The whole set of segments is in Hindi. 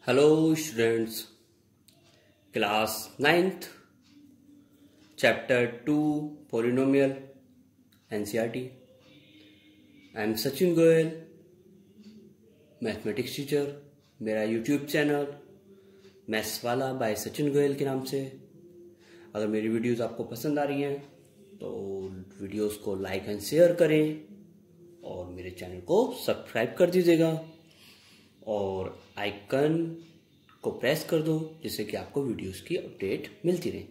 Hello students, class 9th, chapter 2 polynomial NCERT. I am Sachin Goyal, mathematics teacher. मेरा यूट्यूब चैनल मैथ्स वाला बाय सचिन गोयल के नाम से। अगर मेरी वीडियोस आपको पसंद आ रही हैं तो वीडियोस को लाइक एंड शेयर करें और मेरे चैनल को सब्सक्राइब कर दीजिएगा और आइकन को प्रेस कर दो जिससे कि आपको वीडियोस की अपडेट मिलती रहे।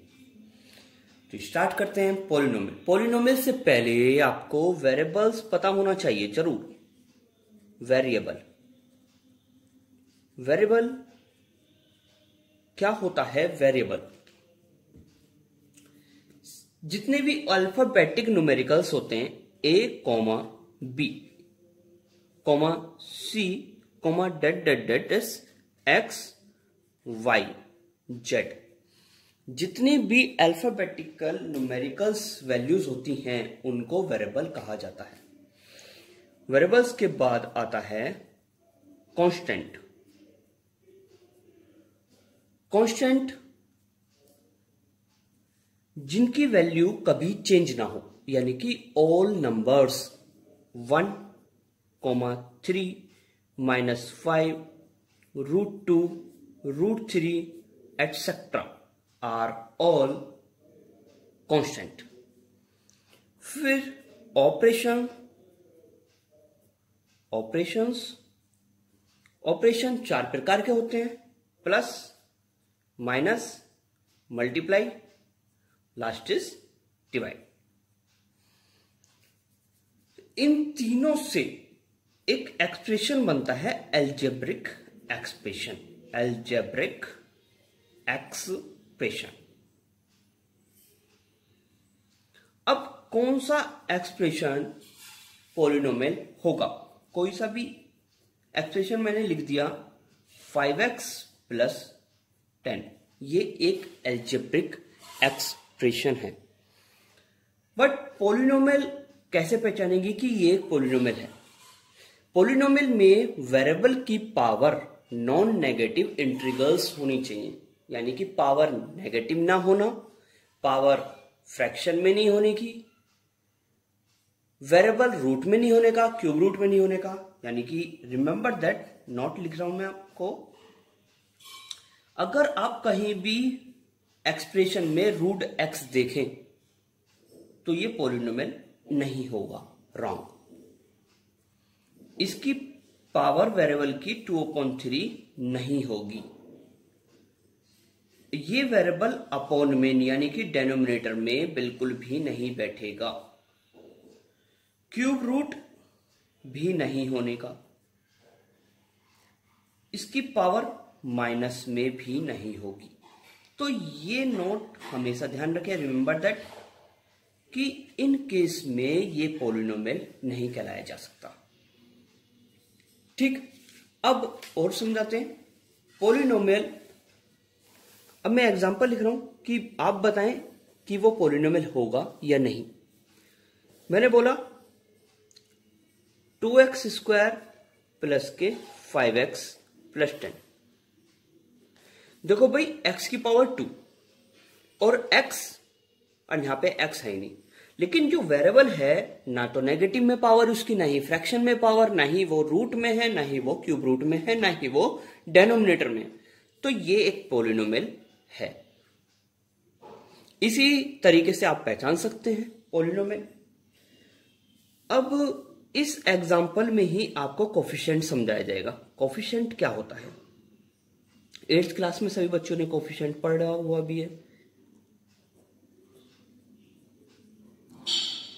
तो स्टार्ट करते हैं पॉलिनोमियल। पॉलिनोमियल से पहले आपको वेरिएबल्स पता होना चाहिए जरूर। वेरिएबल क्या होता है? वेरिएबल जितने भी अल्फाबेटिक न्यूमेरिकल्स होते हैं A, B, C, X, Y, Z, जितनी भी अल्फाबेटिकल न्यूमेरिकल्स वैल्यूज होती हैं उनको वेरिएबल कहा जाता है। वेरिएबल्स के बाद आता है कांस्टेंट। कांस्टेंट जिनकी वैल्यू कभी चेंज ना हो, यानी कि all numbers 1, 3, -5, √2, √3 etc. are all constant। फिर ऑपरेशन 4 प्रकार के होते हैं: plus, minus, multiply, last is divide. इन तीनों से एक एक्सप्रेशन बनता है एल्जेब्रिक एक्सप्रेशन। अब कौन सा एक्सप्रेशन पॉलिनोमियल होगा? कोई सा भी एक्सप्रेशन मैंने लिख दिया 5x + 10, ये एक एल्जेब्रिक एक्सप्रेशन है। बट पॉलिनोमियल कैसे पहचानेंगे कि ये एक पॉलिनोमियल है? पॉलिनोमियल में वेरिएबल की पावर नॉन नेगेटिव इंटीग्रल्स होनी चाहिए, यानी कि पावर नेगेटिव ना होना, पावर फ्रैक्शन में नहीं होने की, वेरिएबल रूट में नहीं होने का, क्यूब रूट में नहीं होने का। यानी कि रिमेंबर दैट, नोट लिख रहा हूं मैं आपको। अगर आप कहीं भी एक्सप्रेशन में √x देखें तो ये पॉलिनोमियल नहीं होगा, रॉन्ग। इसकी पावर वेरिएबल की 2/3 नहीं होगी। ये वेरिएबल अपॉन में यानी कि डेनोमिनेटर में बिल्कुल भी नहीं बैठेगा। क्यूब रूट भी नहीं होने का। इसकी पावर माइनस में भी नहीं होगी। तो ये नोट हमेशा ध्यान रखें, रिमेंबर दैट, कि इन केस में ये पॉलिनोमियल नहीं कहलाया जा सकता। ठीक, अब और समझाते हैं पॉलिनोमियल। अब मैं एग्जांपल लिख रहा हूं कि आप बताएं कि वो पॉलिनोमियल होगा या नहीं। मैंने बोला 2x² प्लस के 5x + 10। देखो भाई, x की पावर 2 और x, और यहां पे x है ही नहीं, लेकिन जो वेरिएबल है ना तो नेगेटिव में पावर उसकी, ना ही फ्रैक्शन में पावर, ना ही वो रूट में है, ना ही वो क्यूब रूट में है, ना ही वो डेनोमिनेटर में। तो ये एक पॉलिनोमियल है। इसी तरीके से आप पहचान सकते हैं पॉलिनोमियल। अब इस एग्जांपल में ही आपको कोफिशिएंट समझाया जाएगा। कोफिशिएंट क्या होता है? 8th क्लास में सभी बच्चों ने कोफिशिएंट पढ़ा हुआ भी है।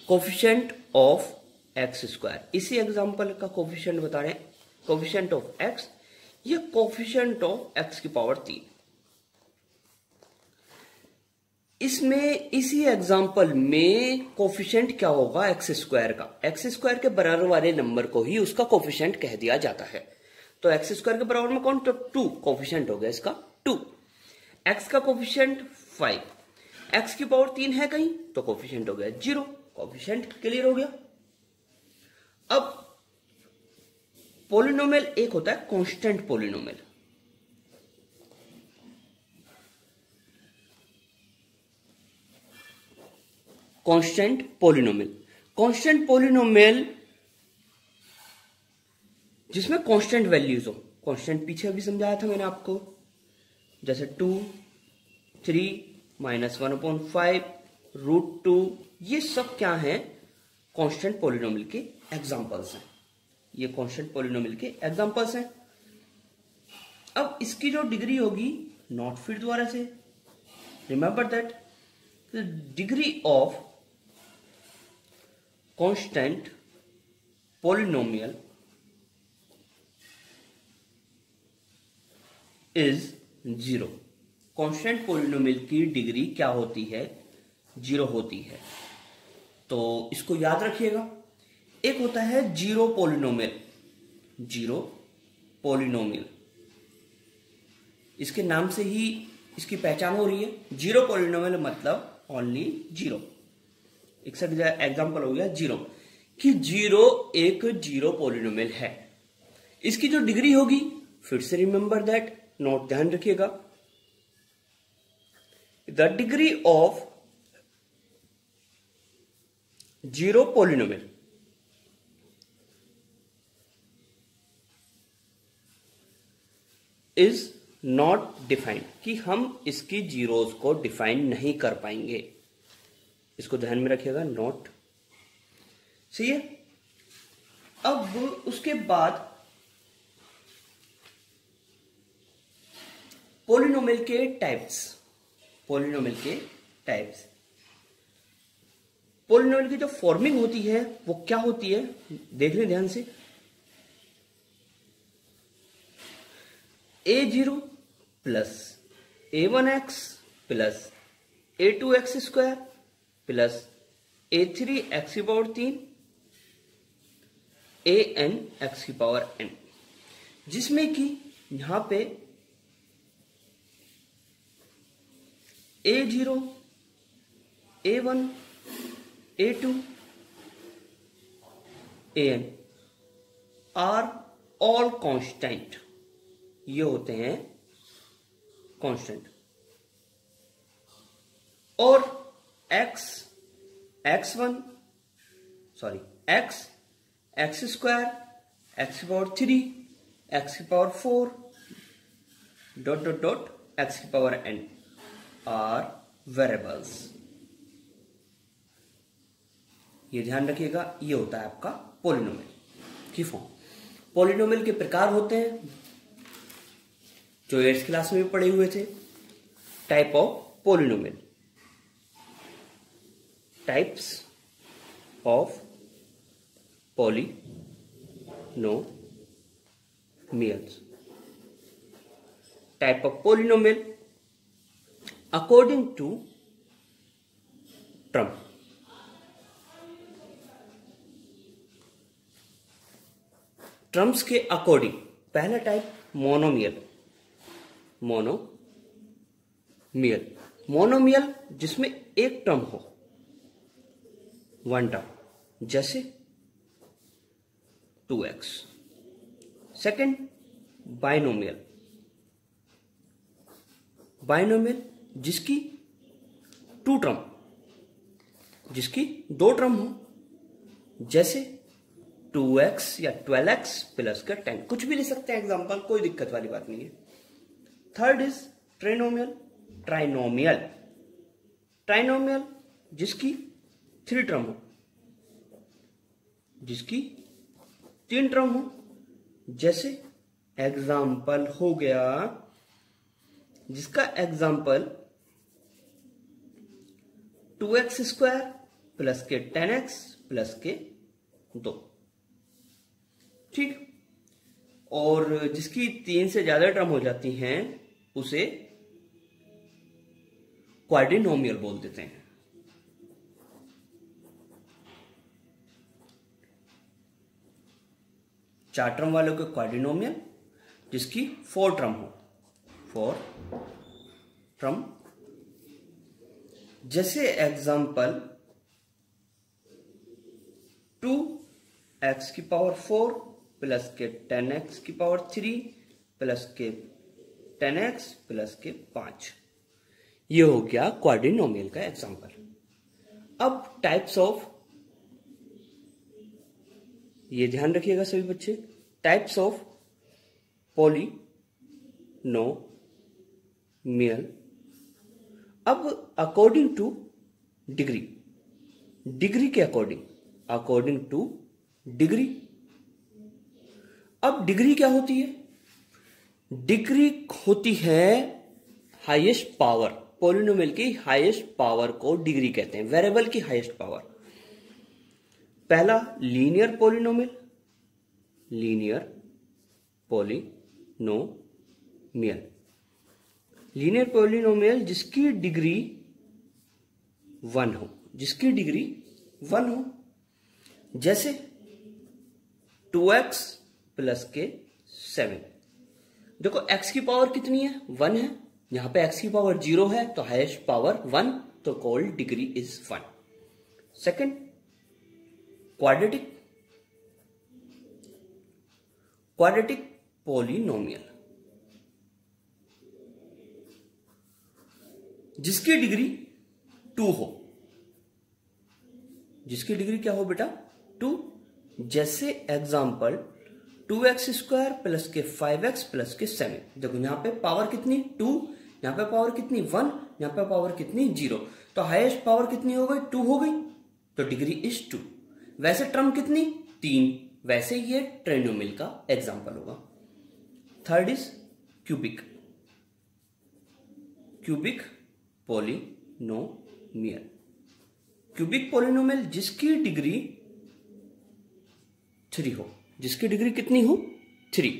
कोफिशिएंट ऑफ x², इसी एग्जांपल का कोफिशिएंट बता रहे हैं। कोफिशिएंट ऑफ x, ये कोफिशिएंट ऑफ x की पावर 3। इसमें इसी एग्जांपल में कोफिशिएंट क्या होगा? x² का। x² के बराबर वाले नंबर को ही उसका कोफिशिएंट कह दिया जाता है। तो x² के बराबर में कौन? तो 2 कोफिशिएंट हो गया इसका 2। x का कोफिशिएंट 5, x की पावर 3 है कहीं तो कोफिशिएंट हो गया 0। कोफिशिएंट क्लियर हो गया। अब पॉलिनोमियल एक होता है constant polynomial, constant polynomial. Constant polynomial जिसमें कांस्टेंट वैल्यूज हो। कांस्टेंट पीछे अभी समझाया था मैंने आपको, जैसे 2, 3, -1/5, √2, ये सब क्या है, कांस्टेंट पॉलिनोमियल के एग्जांपल्स हैं। ये कांस्टेंट पॉलिनोमियल के एग्जांपल्स हैं। अब इसकी जो डिग्री होगी नॉट फिट द्वारा से, remember that the degree of constant polynomial is 0। Constant polynomial की डिग्री क्या होती है, 0 होती है। तो इसको याद रखिएगा। एक होता है जीरो पॉलिनोमियल। जीरो पॉलिनोमियल, इसके नाम से ही इसकी पहचान हो रही है। जीरो पॉलिनोमियल मतलब ओनली 0। एक एग्जांपल हो गया जीरो, कि जीरो एक जीरो पॉलिनोमियल है। इसकी जो डिग्री होगी, फिर से रिमेंबर दैट, नोट ध्यान रखिएगा, the degree of zero polynomial is not defined, कि हम इसकी जीरोस को डिफाइन नहीं कर पाएंगे। इसको ध्यान में रखिएगा, नॉट। सही है। अब उसके बाद पॉलिनोमियल के टाइप्स। पॉलिनोमियल के टाइप्स, पॉलिनोमियल की जो फॉर्मिंग होती है वो क्या होती है, देख लें ध्यान से। a0 plus a1x plus a2x square plus a3x की पावर 3 an x की पावर n, जिसमें कि यहां पे a0, a1, a2, an are all constant. ये होते हैं कांस्टेंट। और x, x1 sorry x, x square, x की पावर 3, x की power 4 dot dot dot x की पावर n आर वेरिएबल्स। ये ध्यान रखिएगा, ये होता है आपका पॉलिनोमियल की फॉर्म। पॉलिनोमियल के प्रकार होते हैं जो 8th क्लास में भी पढ़े हुए थे। Type of polynomial, types of polynomials. Type of polynomial according to term. Terms के अकॉर्डिंग, पहला टाइप मोनोमियल। मोनोमियल, मोनोमियल जिसमें एक टर्म हो, वन टर्म, जैसे 2x। सेकंड बाइनोमियल, बाइनोमियल जिसकी टू टर्म, जिसकी दो टर्म हो, जैसे 2x या 12x प्लस का 10, कुछ भी ले सकते हैं एग्जांपल, कोई दिक्कत वाली बात नहीं है। Third is trinomial. Trinomial, trinomial जिसकी 3 टर्म हो, जिसकी 3 टर्म हो, जैसे एग्जांपल हो गया, जिसका एग्जांपल 2x स्क्वायर प्लस के 10x प्लस के 2, ठीक। और जिसकी 3 से ज्यादा टर्म हो जाती हैं उसे क्वाड्रिनोमियल बोल देते हैं। चार टर्म वालों को क्वाड्रिनोमियल, जिसकी 4 टर्म हो, 4 टर्म, जैसे एग्जांपल 2x की पावर 4 प्लस के 10x की पावर 3 प्लस के 10x प्लस के 5। ये हो गया क्वाड्रिनोमियल का एग्जांपल। अब टाइप्स ऑफ, ये ध्यान रखिएगा सभी बच्चे, टाइप्स ऑफ पॉलिनोमियल। अब अकॉर्डिंग टू डिग्री, डिग्री के अकॉर्डिंग टू डिग्री। अब डिग्री क्या होती है? डिग्री होती है हाईएस्ट पावर, पॉलिनोमियल की हाईएस्ट पावर को डिग्री कहते हैं, वेरिएबल की हाईएस्ट पावर। पहला linear polynomial, linear polynomial, linear polynomial जिसकी डिग्री 1 हो, जिसकी डिग्री 1 हो। जैसे 2x प्लस के 7। देखो x की पावर कितनी है? 1 है। यहां पे x की पावर 0 है तो हाईएस्ट पावर 1, तो called degree is 1। Second quadratic, quadratic polynomial जिसकी डिग्री 2 हो, जिसकी डिग्री क्या हो बेटा? 2। जैसे एग्जांपल 2x स्क्वायर प्लस के 5x प्लस के 7। देखो यहां पे पावर कितनी? 2, यहां पे पावर कितनी? 1, यहां पे पावर कितनी? 0। तो हाईएस्ट पावर कितनी हो गई? 2 हो गई, तो डिग्री इज 2। वैसे टर्म कितनी? 3। वैसे ये ट्राइनोमियल का एग्जांपल होगा। Third is cubic, cubic polynomial, cubic polynomial जिसकी डिग्री 3 हो, जिसकी डिग्री कितनी हो? 3,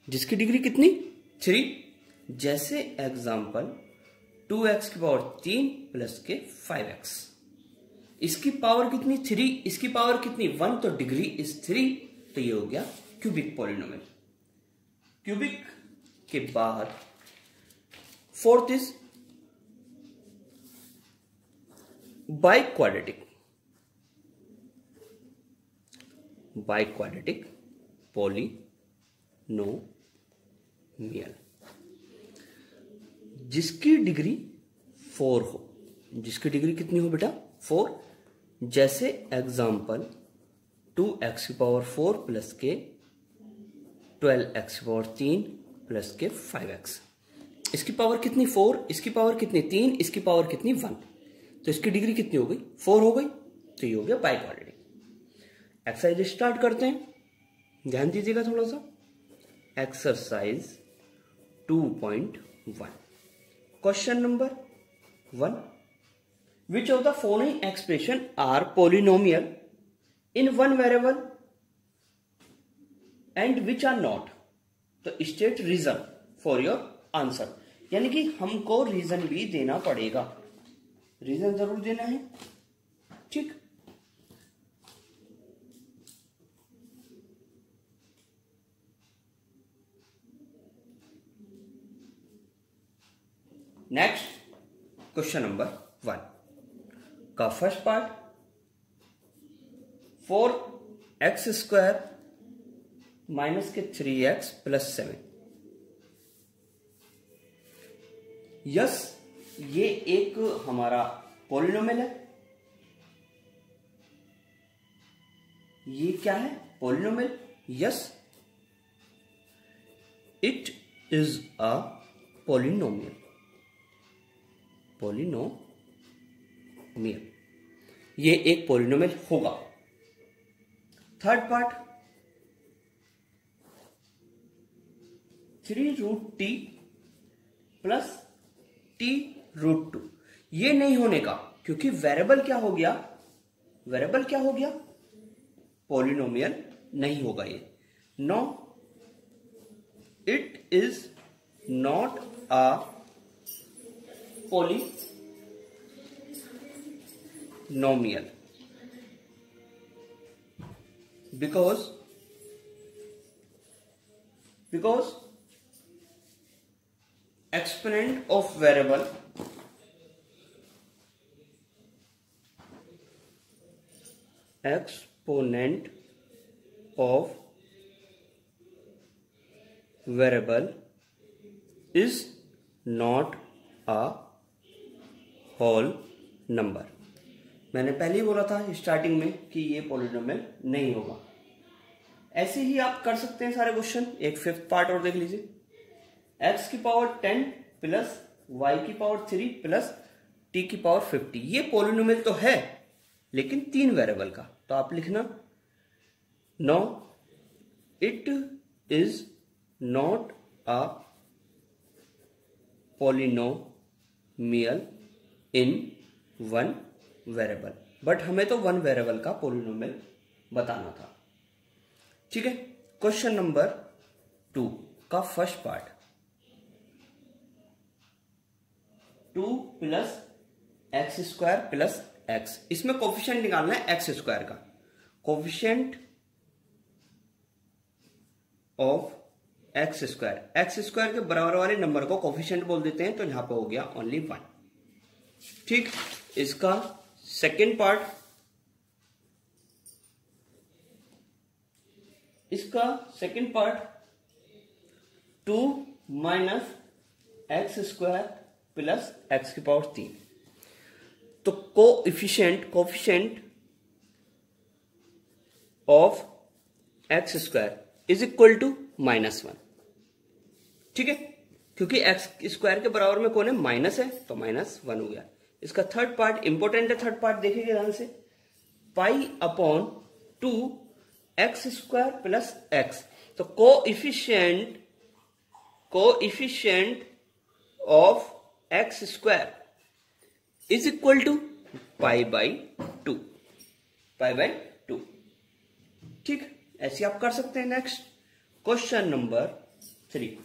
जिसकी डिग्री कितनी? 3। जैसे एग्जांपल 2x की पावर 3 प्लस के 5x, इसकी पावर कितनी? 3, इसकी पावर कितनी? 1, तो डिग्री इज 3, तो ये हो गया क्यूबिक पॉलिनोमियल। क्यूबिक के बाद fourth is biquadratic, biquadratic polynomial जिसकी डिग्री 4 हो, जिसकी डिग्री कितनी हो बेटा? 4। जैसे एग्जांपल 2x की पावर 4 प्लस के 12x की पावर 3 प्लस के 5x, इसकी पावर कितनी? 4, इसकी पावर कितनी? 3, इसकी पावर कितनी? 1, तो इसकी डिग्री कितनी हो गई? 4 हो गई, तो ये हो गया बाइक्वाड्रेटिक। एक्सरसाइज स्टार्ट करते हैं, ध्यान दीजिएगा थोड़ा सा। Exercise 2.1, question number 1, which of the following expression are polynomial in one variable and which are not? तो state reason for your answer, यानी कि हमको रीजन भी देना पड़ेगा, रीजन जरूर देना है, ठीक। नेक्स्ट क्वेश्चन नंबर 1 का first part, 4x square minus के 3x प्लस 7। यस, ये एक हमारा पॉलिनोमियल है। ये क्या है? Polynomial. Yes, it is a polynomial, polynomial, ये एक पॉलिनोमियल होगा। Third part, 3√t plus t√2, ये नहीं होने का, क्योंकि वेरिएबल क्या हो गया? वेरिएबल क्या हो गया? पॉलिनोमियल नहीं होगा ये। No, it is not a polynomial because exponent of variable is not a whole number, मैंने पहले ही बोला था स्टार्टिंग में कि ये पॉलिनोमियल नहीं होगा। ऐसे ही आप कर सकते हैं सारे क्वेश्चन। एक फिफ्थ पार्ट और देख लीजिए, x की पावर 10 प्लस y की पावर 3 प्लस t की पावर 50। ये पॉलिनोमियल तो है लेकिन 3 वेरिएबल का, तो आप लिखना no it is not a polynomial in one variable. But हमें तो 1 वेरिएबल का पॉलिनोमियल बताना था। ठीक है, क्वेश्चन नंबर 2 का first part, 2 plus x square plus x, इसमें कोफिशिएंट निकालना है एक्स स्क्वायर का। कोफिशिएंट ऑफ एक्स स्क्वायर के बराबर वाले नंबर को कोफिशिएंट बोल देते हैं, तो यहां पे हो गया ओनली 1। ठीक, इसका सेकेंड पार्ट, इसका second part 2 minus x square plus x की पावर 3। तो coefficient of x square is equal to -1। ठीक है, क्योंकि एक्स स्क्वायर के बराबर में कौन है, माइनस है, तो -1 हो गया। इसका थर्ड पार्ट इंपॉर्टेंट है, थर्ड पार्ट देखिएगा ध्यान से, pi upon 2 x square plus x. तो coefficient of x square is equal to pi by 2। ठीक, ऐसे आप कर सकते हैं। Next question number 3,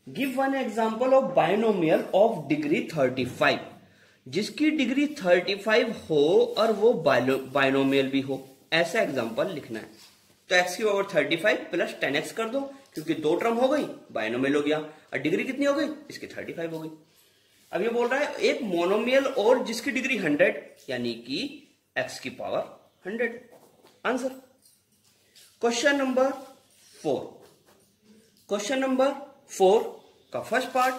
give one example of binomial of degree 35, जिसकी डिग्री 35 हो और वो बाइनोमियल भी हो, ऐसा एग्जांपल लिखना है। तो x की पावर 35 प्लस 10x कर दो, क्योंकि 2 टर्म हो गई, बाइनोमियल हो गया, और डिग्री कितनी हो गई, इसकी 35 हो गई। अब ये बोल रहा है एक मोनोमियल और जिसकी डिग्री 100, यानी कि x की power 100। Answer question number 4, question number 4 का फर्स्ट पार्ट,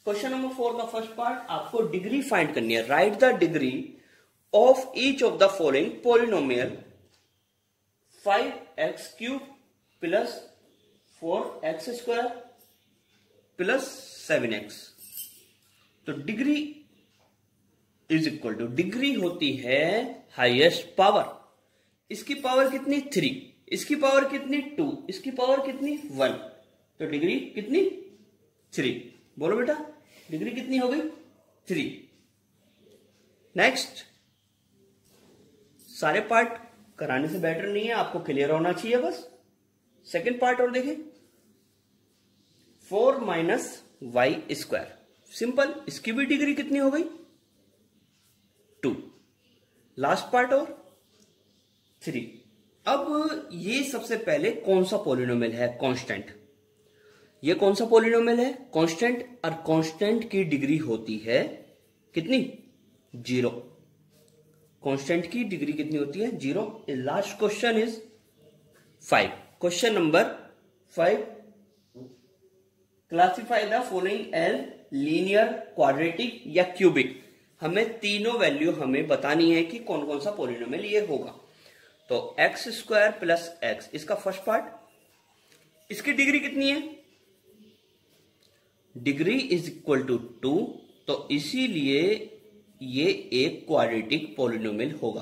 क्वेश्चन नंबर 4 का फर्स्ट पार्ट, आपको डिग्री फाइंड करनी है। Write the degree of each of the following polynomial 5x cube plus 4x square plus 7x। तो degree is equal to, degree होती है हाईएस्ट पावर। इसकी पावर कितनी 3, इसकी पावर कितनी 2, इसकी पावर कितनी 1, तो डिग्री कितनी 3। बोलो बेटा, डिग्री कितनी हो गई 3। नेक्स्ट, सारे पार्ट कराने से बेटर नहीं है, आपको क्लियर होना चाहिए बस। सेकेंड पार्ट और देखें, 4 माइनस वाई स्क्वायर, सिंपल, इसकी भी डिग्री कितनी हो गई 2। लास्ट पार्ट और 3। अब ये सबसे पहले कौन सा पॉलिनोमियल है, कांस्टेंट। ये कौन सा पॉलिनोमियल है, कांस्टेंट, और कांस्टेंट की डिग्री होती है कितनी 0। कांस्टेंट की डिग्री कितनी होती है 0। Last question is 5, question number 5, classify the following as linear, quadratic या क्यूबिक। हमें तीनों वैल्यू हमें बतानी है कि कौन कौन सा पॉलिनोमियल ये होगा। तो एक्स स्क्वायर प्लस एक्स, इसका फर्स्ट पार्ट, इसकी डिग्री कितनी है, डिग्री इज इक्वल टू 2, तो इसीलिए ये एक क्वाड्रेटिक पॉलिनोमियल होगा,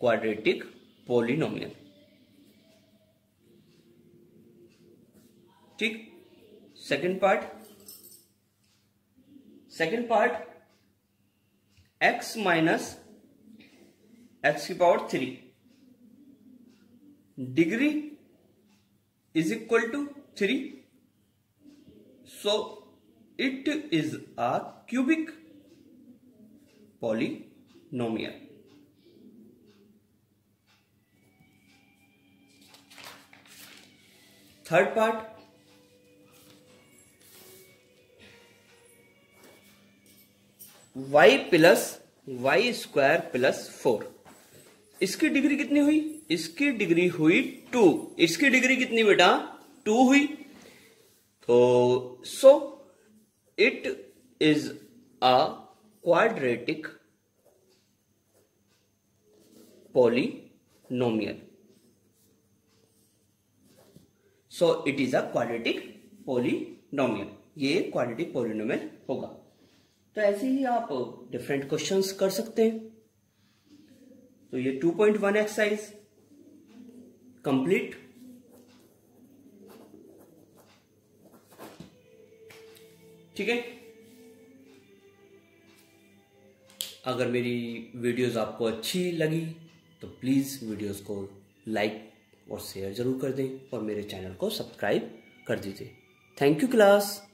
क्वाड्रेटिक पॉलिनोमियल। ठीक, second part x minus x की power 3, degree is equal to 3, so it is a cubic polynomial. Third part, y plus y square plus 4, इसकी डिग्री कितनी हुई, इसकी डिग्री हुई 2, इसकी डिग्री कितनी बेटा 2 हुई, तो सो it is a quadratic polynomial. So it is a quadratic polynomial. ये quadratic polynomial होगा। तो ऐसे ही आप डिफरेंट क्वेश्चंस कर सकते हैं। तो ये 2.1 एक्सरसाइज कंप्लीट। ठीक है, अगर मेरी वीडियोस आपको अच्छी लगी तो प्लीज वीडियोस को लाइक और शेयर जरूर कर दें और मेरे चैनल को सब्सक्राइब कर दीजिए। Thank you class.